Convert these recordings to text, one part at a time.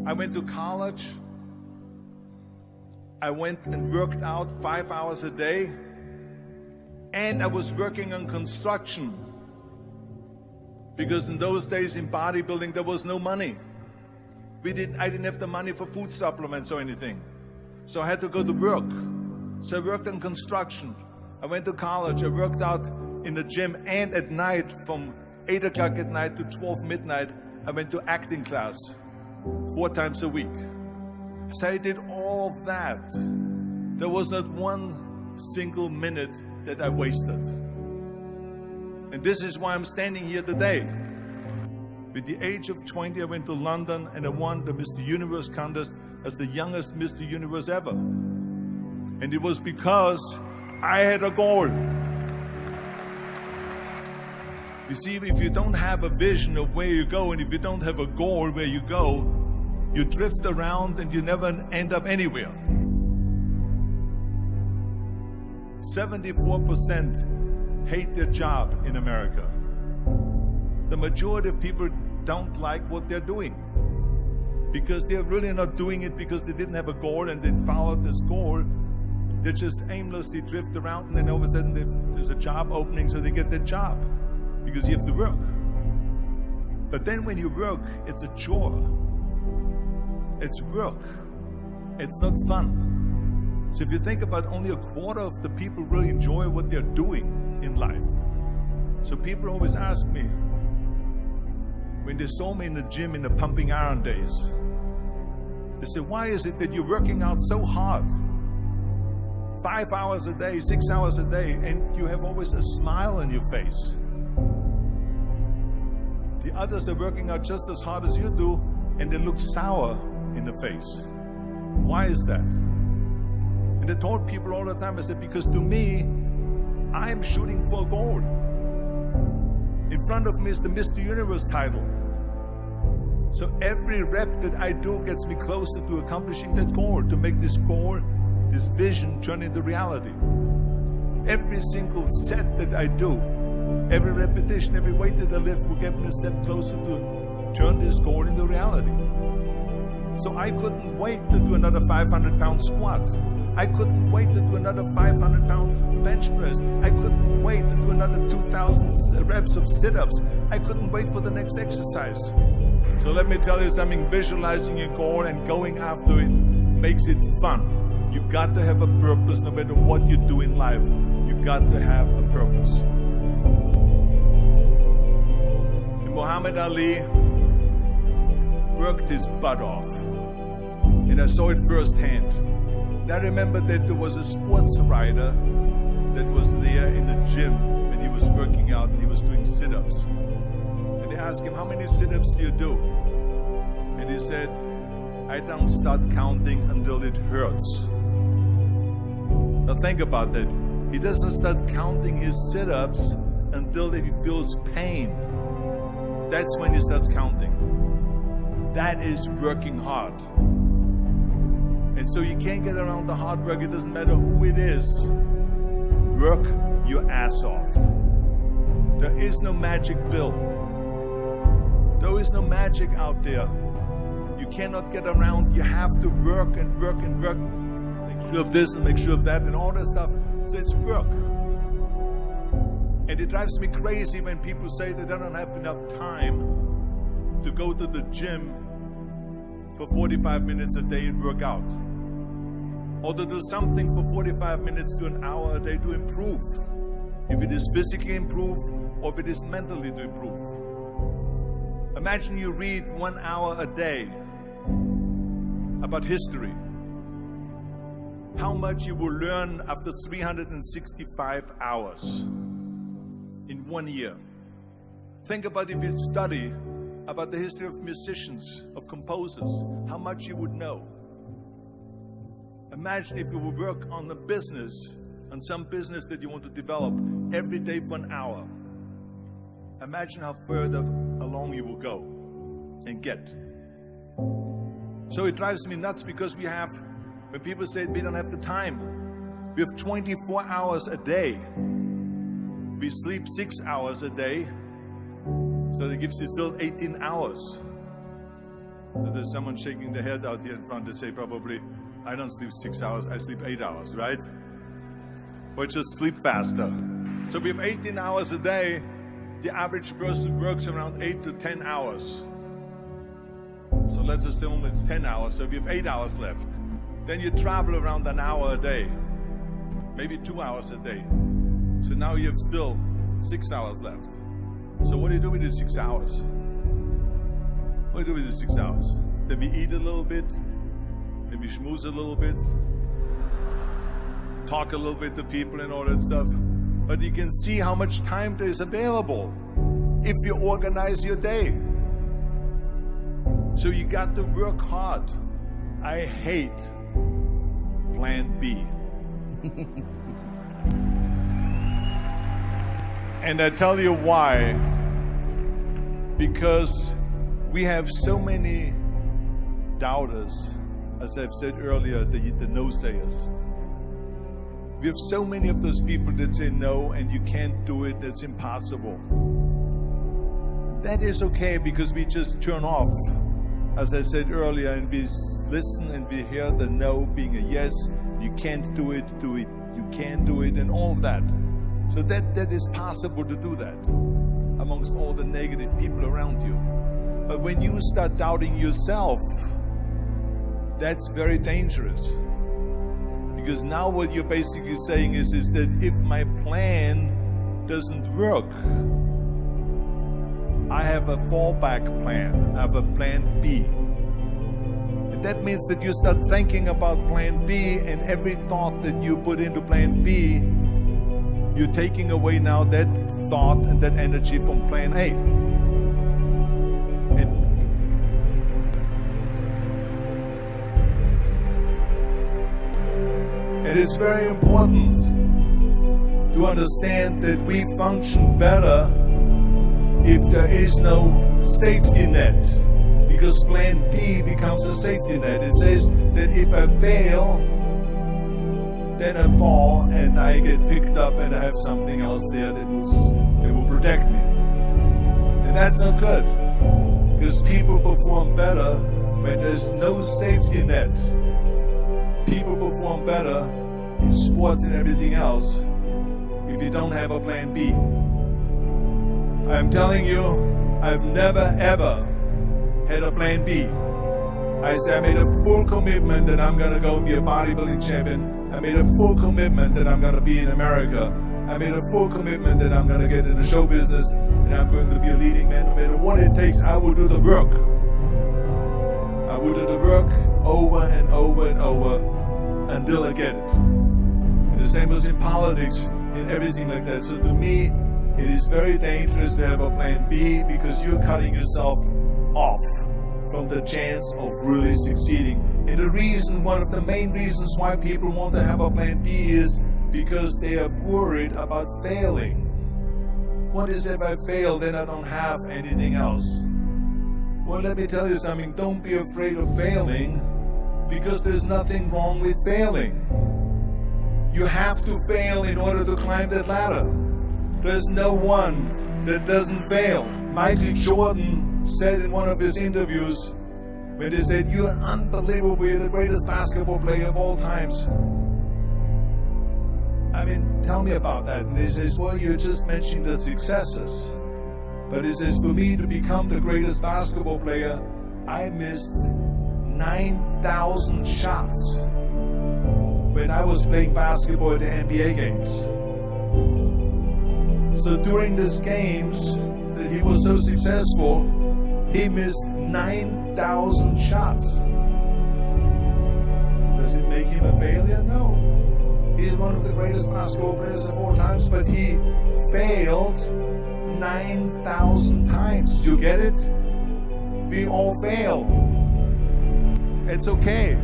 I went to college. I went and worked out 5 hours a day. And I was working on construction. Because in those days in bodybuilding, there was no money. I didn't have the money for food supplements or anything. So I had to go to work. So I worked on construction. I went to college. I worked out in the gym. And at night, from 8 o'clock at night to 12 midnight, I went to acting class 4 times a week. So I did all of that. There was not one single minute that I wasted. And this is why I'm standing here today. With the age of 20, I went to London and I won the Mr. Universe contest as the youngest Mr. Universe ever. And it was because I had a goal. You see, if you don't have a vision of where you go, and if you don't have a goal where you go, you drift around and you never end up anywhere. 74% hate their job in America. The majority of people don't like what they're doing because they're really not doing it because they didn't have a goal and they followed this goal. They just aimlessly drift around, and then all of a sudden there's a job opening, so they get that job because you have to work. But then when you work, it's a chore. It's work. It's not fun. So if you think about, only a quarter of the people really enjoy what they're doing in life. So people always ask me, when they saw me in the gym in the pumping iron days, they say, why is it that you're working out so hard? 5 hours a day, 6 hours a day, and you have always a smile on your face. The others are working out just as hard as you do, and they look sour in the face. Why is that? And I told people all the time, I said, because to me, I'm shooting for a goal. In front of me is the Mr. Universe title. So every rep that I do gets me closer to accomplishing that goal, to make this goal, this vision, turn into reality. Every single set that I do, every repetition, every weight that I lift will get me a step closer to turn this goal into reality. So I couldn't wait to do another 500-pound squat. I couldn't wait to do another 500-pound bench press. I couldn't wait to do another 2,000 reps of sit-ups. I couldn't wait for the next exercise. So let me tell you something, visualizing your goal and going after it makes it fun. You've got to have a purpose no matter what you do in life. You've got to have a purpose. And Muhammad Ali worked his butt off. And I saw it firsthand. And I remember that there was a sports writer that was there in the gym when he was working out and he was doing sit-ups. And they asked him, how many sit-ups do you do? And he said, I don't start counting until it hurts. Now think about that. He doesn't start counting his sit-ups until he feels pain. That's when he starts counting. That is working hard. And so you can't get around the hard work. It doesn't matter who it is. Work your ass off. There is no magic pill. There is no magic out there. You cannot get around. You have to work and work and work. Make sure of this and make sure of that and all that stuff. So it's work. And it drives me crazy when people say that they don't have enough time to go to the gym for 45 minutes a day and work out. Or to do something for 45 minutes to an hour a day to improve. If it is physically improve or if it is mentally to improve. Imagine you read 1 hour a day about history. How much you will learn after 365 hours in 1 year. Think about if you study about the history of musicians, of composers, how much you would know. Imagine if you would work on a business, on some business that you want to develop every day for 1 hour. Imagine how further along you will go and get. So it drives me nuts because when people say we don't have the time, we have 24 hours a day. We sleep 6 hours a day, so that gives you still 18 hours. So there's someone shaking their head out here in front to say probably, I don't sleep 6 hours, I sleep 8 hours, right? Or just sleep faster. So we have 18 hours a day. The average person works around 8 to 10 hours. So let's assume it's 10 hours, so we have 8 hours left. Then you travel around an hour a day, maybe 2 hours a day. So now you have still 6 hours left. So what do you do with these 6 hours? What do you do with these 6 hours? Then we eat a little bit, then we schmooze a little bit, talk a little bit to people and all that stuff. But you can see how much time there is available if you organize your day. So you got to work hard. I hate plan B. And I tell you why. Because we have so many doubters, as I've said earlier, the no-sayers. We have so many of those people that say no and you can't do it, that's impossible. That is okay because we just turn off, as I said earlier, and we listen and we hear the no being a yes. You can't do it, you can do it, and all of that. So that is possible to do that amongst all the negative people around you. But when you start doubting yourself, that's very dangerous. Because now what you're basically saying is that if my plan doesn't work, I have a fallback plan, I have a plan B. And that means that you start thinking about plan B, and every thought that you put into plan B, you're taking away now that thought and that energy from plan A. It is very important to understand that we function better if there is no safety net, because plan B becomes a safety net. It says that if I fail, then I fall and I get picked up and I have something else there that will protect me. And that's not good, because people perform better when there's no safety net. People perform better in sports and everything else if you don't have a plan B. I'm telling you, I've never ever had a plan B. I said I made a full commitment that I'm going to go be a bodybuilding champion. I made a full commitment that I'm going to be in America. I made a full commitment that I'm going to get in the show business and I'm going to be a leading man. No matter what it takes, I will do the work. I will do the work over and over and over until I get it. And the same was in politics and everything like that. So to me, it is very dangerous to have a plan B, because you're cutting yourself off from the chance of really succeeding. And the reason, one of the main reasons why people want to have a plan B is because they are worried about failing. What is if I fail, then I don't have anything else? Well, let me tell you something, don't be afraid of failing, because there's nothing wrong with failing. You have to fail in order to climb that ladder. There's no one that doesn't fail. Michael Jordan said in one of his interviews, when they said, "You're unbelievable, you're the greatest basketball player of all times." I mean, tell me about that. And he says, well, you're just mentioning the successes. But he says, for me to become the greatest basketball player, I missed 9,000 shots when I was playing basketball at the NBA games. So during these games that he was so successful, he missed 9,000 shots. Does it make him a failure? No. He's one of the greatest basketball players of all times, but he failed 9,000 times. Do you get it? We all fail. It's okay.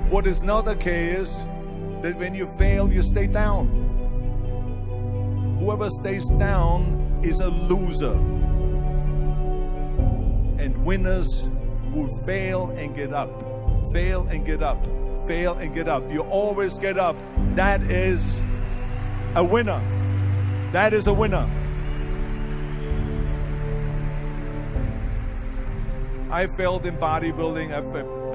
What is not okay is that when you fail, you stay down. Whoever stays down is a loser. And winners will fail and get up, fail and get up, fail and get up. You always get up. That is a winner. That is a winner. I failed in bodybuilding. I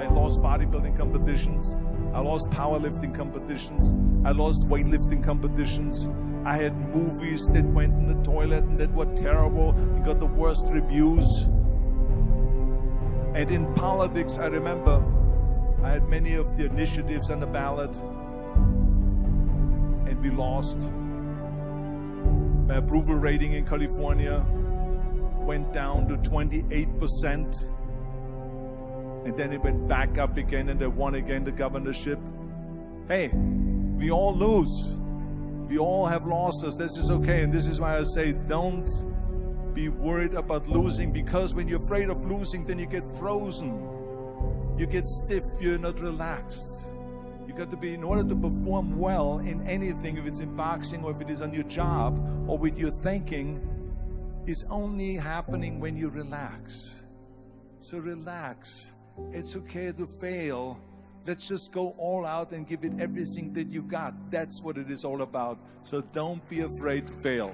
lost bodybuilding competitions. I lost powerlifting competitions. I lost weightlifting competitions. I had movies that went in the toilet and that were terrible and got the worst reviews. And in politics, I remember I had many of the initiatives on the ballot, and we lost. My approval rating in California went down to 28%, and then it went back up again, and I won again the governorship. Hey, we all lose. We all have losses. This is okay, and this is why I say don't be worried about losing, because when you're afraid of losing, then you get frozen. You get stiff, you're not relaxed. You got to be, in order to perform well in anything, if it's in boxing or if it is on your job or with your thinking, is only happening when you relax. So relax. It's okay to fail. Let's just go all out and give it everything that you got. That's what it is all about. So don't be afraid to fail.